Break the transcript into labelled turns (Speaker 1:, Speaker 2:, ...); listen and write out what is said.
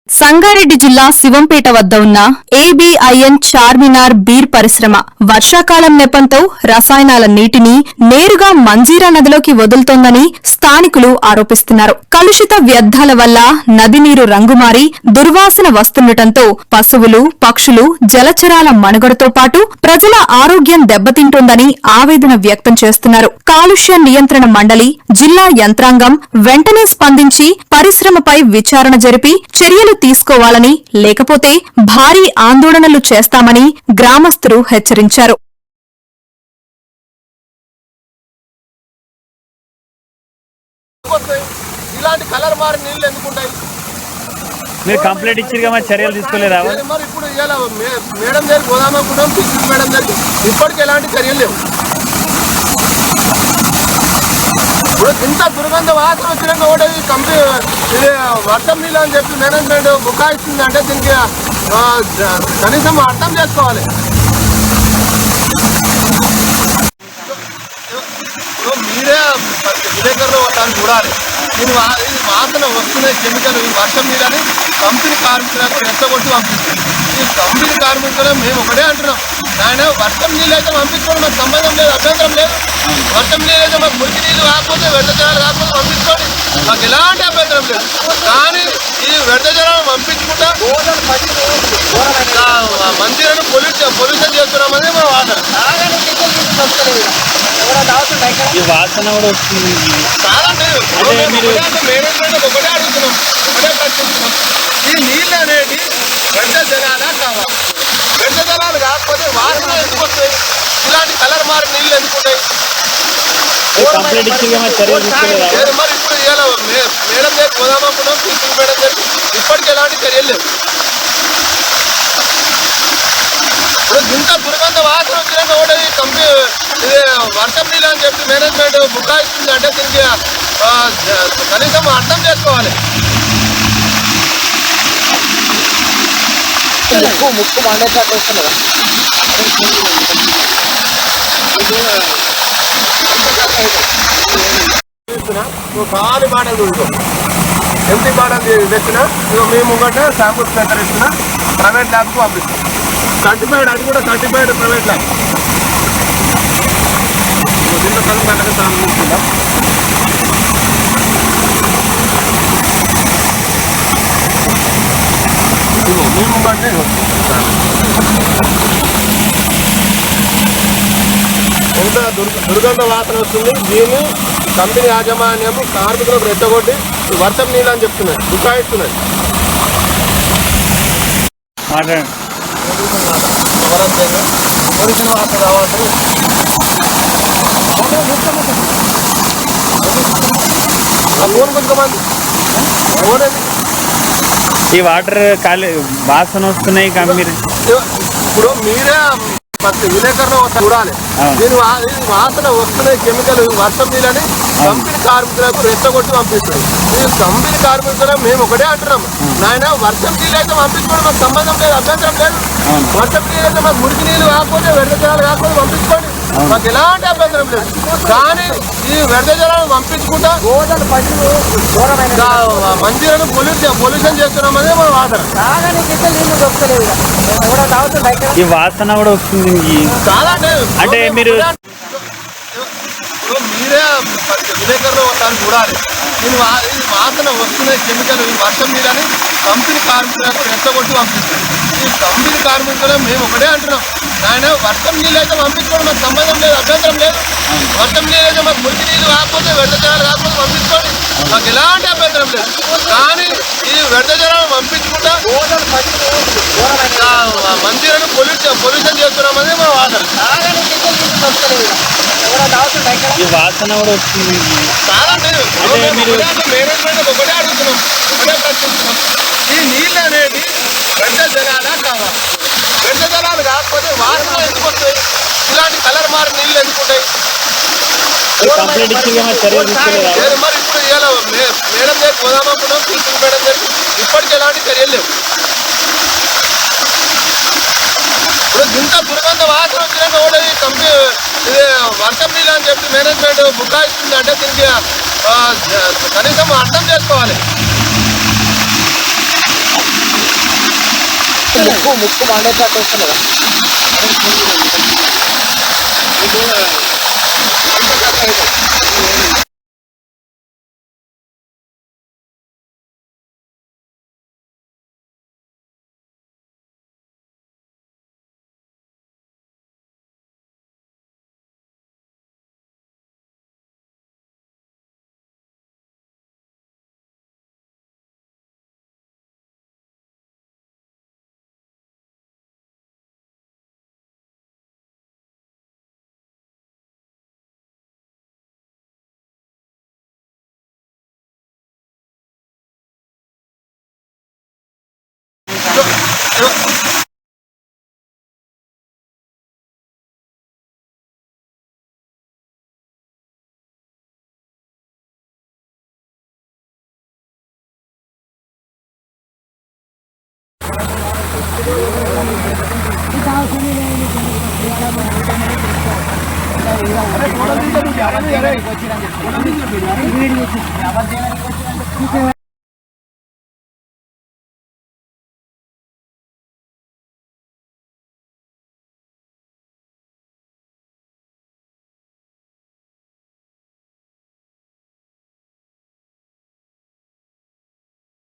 Speaker 1: సంగారెడ్డి జిల్లా శివంపేట వద్ద ఉన్న ఏబీఐఎన్ చార్మినార్ బీర్ పరిశ్రమ వర్షాకాలం నెపంతో రసాయనాల నీటిని నేరుగా మంజీరా నదిలోకి వదులుతోందని స్థానికులు ఆరోపిస్తున్నారు. కలుషిత వ్యర్థాల వల్ల నది నీరు రంగుమారి దుర్వాసన వస్తుండటంతో పశువులు, పక్షులు, జలచరాల మనుగడతో పాటు ప్రజల ఆరోగ్యం దెబ్బతింటోందని ఆవేదన వ్యక్తం చేస్తున్నారు. కాలుష్య నియంత్రణ మండలి, జిల్లా యంత్రాంగం వెంటనే స్పందించి పరిశ్రమపై విచారణ జరిపి చర్యలు తీసుకోవాలని, లేకపోతే భారీ ఆందోళనలు చేస్తామని గ్రామస్తులు హెచ్చరించారు.
Speaker 2: మీరు కంప్లైంట్ ఇచ్చిగా మరి చర్యలు తీసుకోలేదా?
Speaker 3: మరి ఇప్పుడు మేడం దగ్గర గోదామనుకుంటాం, మేడం దగ్గర ఇప్పటికి ఎలాంటి చర్యలు లేవు. ఇప్పుడు ఇంత దుర్గంధ వాసన వచ్చినాక ఒకటి కంపెనీ ఇది వర్షం నీళ్ళు అని చెప్పి మేనేజ్మెంట్ బుకాయిస్తుంది అంటే దీనికి కనీసం అర్థం చేసుకోవాలి. మీరే విలేకరులు దాన్ని చూడాలి. ఇది వాసన వస్తున్నాయి కెమికల్ వర్షం నీళ్ళని కంపెనీ కార్మికులకు రెచ్చగొట్టి పంపిస్తుంది. ఈ కంపెనీ కార్మికులు మేము ఒకటే అంటున్నాం, ఆయన వర్షం నీళ్ళు అయితే పంపించుకోండి, మాకు సంబంధం లేదు, అభ్యంతరం లేదు. వర్షం నీళ్ళు అయితే మాకు మురికి నీళ్ళు కాకపోతే వ్యర్థ జలాలు కాకపోతే పంపించుకోండి, మాకు ఎలాంటి అభ్యంతరం లేదు. కానీ ఈ వ్యర్థ జలాలు పంపించుకుంటా మందిరాన్ని పొల్యూషన్ చేస్తున్నామని మా వాదన.
Speaker 2: ఈ వాసన కూడా వస్తుంది.
Speaker 3: మేనేజ్మెంట్ ఒకటే అడుగుతున్నాం, ఒకటే ప్రశ్నిస్తున్నాం, ఈ నీళ్ళు అనేది వ్యర్థ జలాలా కావాలి? వ్యర్థ జలాలు కాకపోతే వాసన ఎందుకు వస్తాయి? ఇలాంటి కలర్ మారి నీళ్ళు ఎందుకుంటాయి? మరి ఇప్పుడు మేడం దగ్గర పోదామనుకున్నాం, మేడం దగ్గర ఇప్పటికి ఎలాంటి చర్యలు లేవు. ఇప్పుడు ఇంత దుర్గంధ వాసన వచ్చినాక ఒకటి కంపెనీ ఇది వర్షం నీళ్ళు అని చెప్పి మేనేజ్మెంట్ బుకాయిస్తుంది అంటే దీనికి కనీసం అర్థం చేసుకోవాలి. ముక్కు మండేటట్టు వస్తుంది కదా. ఖాళీ బాటలు చూసుకో, ఎంటీ బాటలు తెచ్చిన మేము ముంగట శాంపుల్స్ సేకరిస్తున్నా, ప్రైవేట్ ల్యాబ్కు పంపిస్తాం. సర్టిఫైడ్, అది కూడా సర్టిఫైడ్ ప్రైవేట్ ల్యాబ్. దీంట్లో కలిపి సంబంధించిందా మేము ముంగటే ఎంత దుర్గంధ వాసన వస్తుంది. దీన్ని కంపెనీ యాజమాన్యం కార్మికులకు రెచ్చగొట్టి వర్షం నీళ్ళు అని చెప్తున్నాయి, బుకాయిస్తున్నాయి.
Speaker 2: ఈ వాటర్ వాసన వస్తున్నాయి.
Speaker 3: ఇప్పుడు మీరే విలేకరులు చూడాలి, దీని వాసన వస్తున్నాయి కెమికల్ వర్షం నీళ్ళని కంపెనీ కార్మికులకు రెచ్చగొట్టి పంపిస్తుంది. ఈ కంపెనీ కార్మికులు మేము ఒకటే అంటున్నాం, నాయన వర్షం నీళ్ళు అయితే పంపించుకోండి, మాకు సంబంధం లేదు, అభ్యంతరం లేదు. వర్షం నీళ్ళు అయితే మాకు మురికి నీళ్ళు కాకపోతే వ్యర్థ జలాలు కాకపోతే పంపించుకోండి, మాకు ఎలాంటి అభ్యంతరం లేదు. కానీ ఈ వ్యర్థ జలాలను పంపించుకుంటా మందిరాన్ని పొల్యూషన్ చేస్తున్నామని మా వాదన.
Speaker 2: ఈ వాసన కూడా వస్తుంది. అంటే మీరు
Speaker 3: మీరే విలేకరులు దాన్ని చూడాలి, దీని వాసన వస్తున్నాయి కెమికల్ వర్షం నీళ్ళని కంపెనీ కార్మికులకు రెచ్చగొట్టి పంపిస్తుంది. ఈ కంపెనీ కార్మికులు మేము ఒకటే అంటున్నాం, ఆయన వర్షం నీళ్ళు అయితే పంపించుకోండి, మాకు సంబంధం లేదు, అభ్యంతరం లేదు. వర్షం నీళ్ళు అయితే మాకు మురికి నీళ్ళు కాకపోతే వ్యర్థ జలాలు కాకపోతే పంపించుకోండి, మాకు ఎలాంటి అభ్యంతరం లేదు. కానీ ఈ వ్యర్థ జలాలు పంపించుకుంటా మందిరాన్ని పొల్యూషన్ చేస్తున్నామని మా వాదన.
Speaker 2: ఈ వాసన కూడా వస్తుంది.
Speaker 3: మేనేజ్మెంట్ ఒకటే అడుగుతున్నాం, ఒకటే ప్రశ్నిస్తున్నాం, ఈ నీళ్ళు అనేది వ్యర్థ జలాలా కావాలి? వ్యర్థ జలాలు కాకపోతే వాసన ఎందుకు వస్తాయి? ఇలాంటి కలర్ మారి నీళ్ళు ఎందుకుంటాయి? మరి ఇప్పుడు మేడం దగ్గర పోదామనుకున్నాం, మేడం దగ్గర ఇప్పటికి ఎలాంటి చర్యలు లేవు. ఇప్పుడు ఇంత దుర్గంధ వాసన వచ్చినాక ఒకటి కంపెనీ ఇది వర్షం నీళ్ళు అని చెప్పి మేనేజ్మెంట్ బుకాయిస్తుంది అంటే దీనికి కనీసం అర్థం చేసుకోవాలి.
Speaker 4: ముక్కు మండేటట్టు వస్తున్నదా?